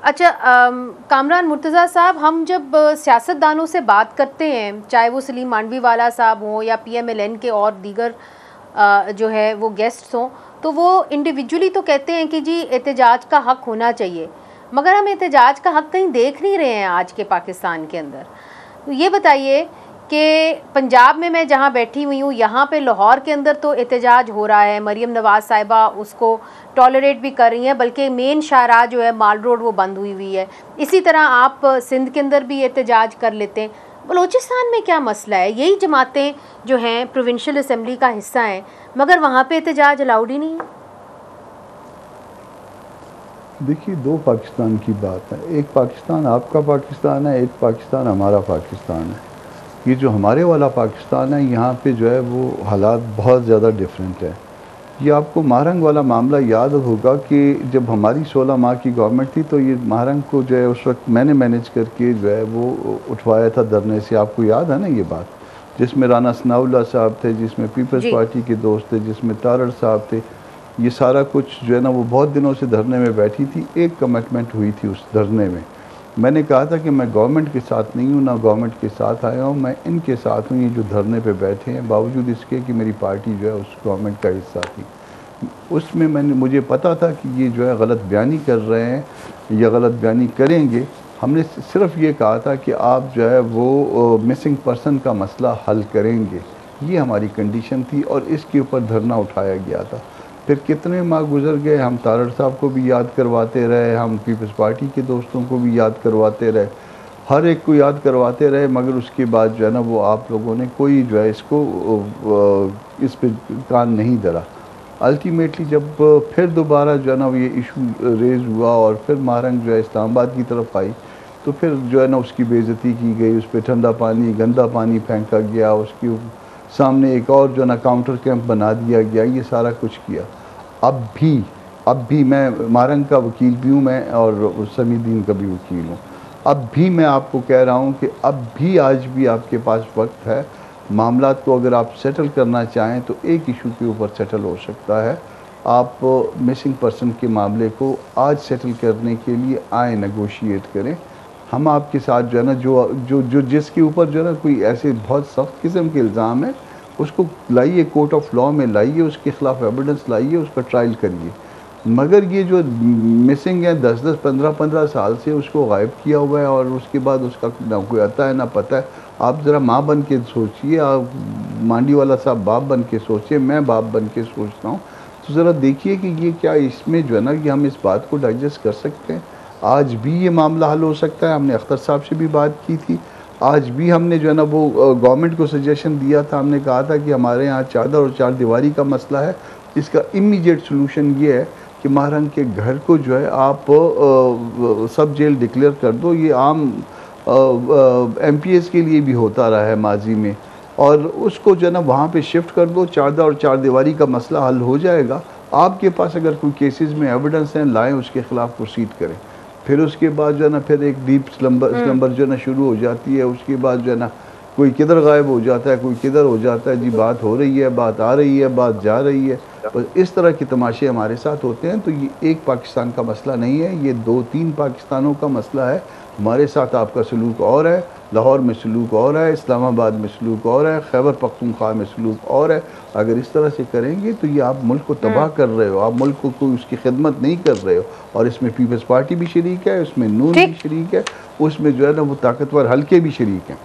اچھا کامران مرتضیٰ صاحب، ہم جب سیاستدانوں سے بات کرتے ہیں، چاہے وہ سلیم مانڈوی والا صاحب ہوں یا پی ایم ایل این کے اور دیگر جو ہے وہ گیسٹس ہوں، تو وہ انڈیویجولی تو کہتے ہیں کہ جی احتجاج کا حق ہونا چاہیے، مگر ہم احتجاج کا حق کہیں دیکھ نہیں رہے ہیں آج کے پاکستان کے اندر. تو یہ بتائیے کہ پنجاب میں جہاں بیٹھی ہوئی ہوں، یہاں پہ لاہور کے اندر تو احتجاج ہو رہا ہے، مریم نواز صاحبہ اس کو ٹالریٹ بھی کر رہی ہیں، بلکہ مین شاہراہ جو ہے مال روڈ وہ بند ہوئی ہے. اسی طرح آپ سندھ کے اندر بھی احتجاج کر لیتے ہیں. بلوچستان میں کیا مسئلہ ہے؟ یہی جماعتیں جو ہیں پروونشل اسمبلی کا حصہ ہیں، مگر وہاں پہ احتجاج الاؤڈ ہی نہیں ہے. دیکھیے، دو پاکستان کی بات ہے. ایک پاکستان آپ کا پاکستان ہے، ایک پاکستان ہمارا پاکستان ہے. یہ جو ہمارے والا پاکستان ہے، یہاں پہ جو ہے وہ حالات بہت زیادہ ڈیفرنٹ ہے. یہ آپ کو مہرنگ والا معاملہ یاد ہوگا کہ جب ہماری 16 ماہ کی گورنمنٹ تھی تو یہ مہرنگ کو جو ہے اس وقت میں نے مینیج کر کے جو ہے وہ اٹھوایا تھا دھرنے سے. آپ کو یاد ہے نا یہ بات؟ جس میں رانا ثناء اللہ صاحب تھے، جس میں پیپلز پارٹی کے دوست تھے، جس میں تارڑ صاحب تھے. یہ سارا کچھ جو ہے نا وہ بہت دنوں سے دھرنے میں بیٹھی تھی. ایک کمٹمنٹ ہوئی تھی اس دھرنے میں نے کہا تھا کہ میں گورنمنٹ کے ساتھ نہیں ہوں، نہ گورنمنٹ کے ساتھ آیا ہوں، میں ان کے ساتھ ہوں، یہ جو دھرنے پہ بیٹھے ہیں، باوجود اس کے کہ میری پارٹی جو ہے اس گورنمنٹ کا حصہ تھی. اس میں مجھے پتا تھا کہ یہ جو ہے غلط بیانی کر رہے ہیں یا غلط بیانی کریں گے. ہم نے صرف یہ کہا تھا کہ آپ جو ہے وہ مسنگ پرسن کا مسئلہ حل کریں گے. یہ ہماری کنڈیشن تھی اور اس کے اوپر دھرنا اٹھایا گیا تھا. پھر کتنے ماہ گزر گئے، ہم تارڑ صاحب کو بھی یاد کرواتے رہے، ہم پیپلز پارٹی کے دوستوں کو بھی یاد کرواتے رہے، ہر ایک کو یاد کرواتے رہے، مگر اس کے بعد جو ہے نا وہ آپ لوگوں نے کوئی جو ہے اس پہ کان نہیں دھرا. الٹیمیٹلی جب پھر دوبارہ جو ہے نا یہ ایشو ریز ہوا اور پھر مہرنگ جو ہے اسلام آباد کی طرف آئی تو پھر جو ہے نا اس کی بے عزتی کی گئی، اس پہ ٹھنڈا پانی گندا پانی پھینکا گیا، اس کے سامنے ایک اور جو ہے نا کاؤنٹر کیمپ بنا دیا گیا. یہ سارا کچھ کیا. اب بھی میں مہرنگ کا وکیل بھی ہوں، میں اور سمیع الدین کا بھی وکیل ہوں. اب بھی میں آپ کو کہہ رہا ہوں کہ اب بھی آج بھی آپ کے پاس وقت ہے. معاملات کو اگر آپ سیٹل کرنا چاہیں تو ایک ایشو کے اوپر سیٹل ہو سکتا ہے. آپ مسنگ پرسن کے معاملے کو آج سیٹل کرنے کے لیے آئیں، نیگوشیٹ کریں. ہم آپ کے ساتھ جو ہے نا جو جس کے اوپر جو ہے نا کوئی ایسے بہت سخت قسم کے الزام ہے اس کو لائیے، کورٹ آف لاء میں لائیے، اس کے خلاف ایویڈنس لائیے، اس کا ٹرائل کریے. مگر یہ جو مسنگ ہے 10 15 سال سے اس کو غائب کیا ہوا ہے اور اس کے بعد اس کا نہ کوئی آتا ہے نہ پتہ ہے. آپ ذرا ماں بن کے سوچئے، آپ مانڈی والا صاحب باپ بن کے سوچئے، میں باپ بن کے سوچتا ہوں، تو ذرا دیکھیے کہ یہ کیا اس میں جو ہے نا کہ ہم اس بات کو ڈائجسٹ کر سکتے ہیں. آج بھی یہ معاملہ حل ہو سکتا ہے. ہم نے اختر صاحب سے بھی بات کی تھی. آج بھی ہم نے جو ہے نا وہ گورنمنٹ کو سجیشن دیا تھا. ہم نے کہا تھا کہ ہمارے یہاں چادر اور چار دیواری کا مسئلہ ہے، اس کا امیڈیٹ سلوشن یہ ہے کہ مہرنگ کے گھر کو جو ہے آپ سب جیل ڈکلیئر کر دو. یہ عام ایم پی ایس کے لیے بھی ہوتا رہا ہے ماضی میں، اور اس کو جو ہے نا وہاں پہ شفٹ کر دو. چادر اور چار دیواری کا مسئلہ حل ہو جائے گا. آپ کے پاس اگر کوئی کیسز میں ایویڈنس ہیں لائیں، اس کے خلاف پروسیڈ کریں. پھر اس کے بعد جو ہے نا پھر ایک ڈیپ سلمبر جو ہے نا شروع ہو جاتی ہے. اس کے بعد جو ہے نا کوئی کدھر غائب ہو جاتا ہے، کوئی کدھر ہو جاتا ہے. جی بات ہو رہی ہے، بات آ رہی ہے، بات جا رہی ہے. بس اس طرح کے تماشے ہمارے ساتھ ہوتے ہیں. تو یہ ایک پاکستان کا مسئلہ نہیں ہے، یہ 2-3 پاکستانوں کا مسئلہ ہے. ہمارے ساتھ آپ کا سلوک اور ہے، لاہور میں سلوک اور ہے، اسلام آباد میں سلوک اور ہے، خیبر پختونخوا میں سلوک اور ہے. اگر اس طرح سے کریں گے تو یہ آپ ملک کو تباہ کر رہے ہو، آپ ملک کو کوئی اس کی خدمت نہیں کر رہے ہو. اور اس میں پیپلز پارٹی بھی شریک ہے، اس میں نون بھی شریک ہے، اس میں جو ہے نا وہ طاقتور حلقے بھی شریک ہیں.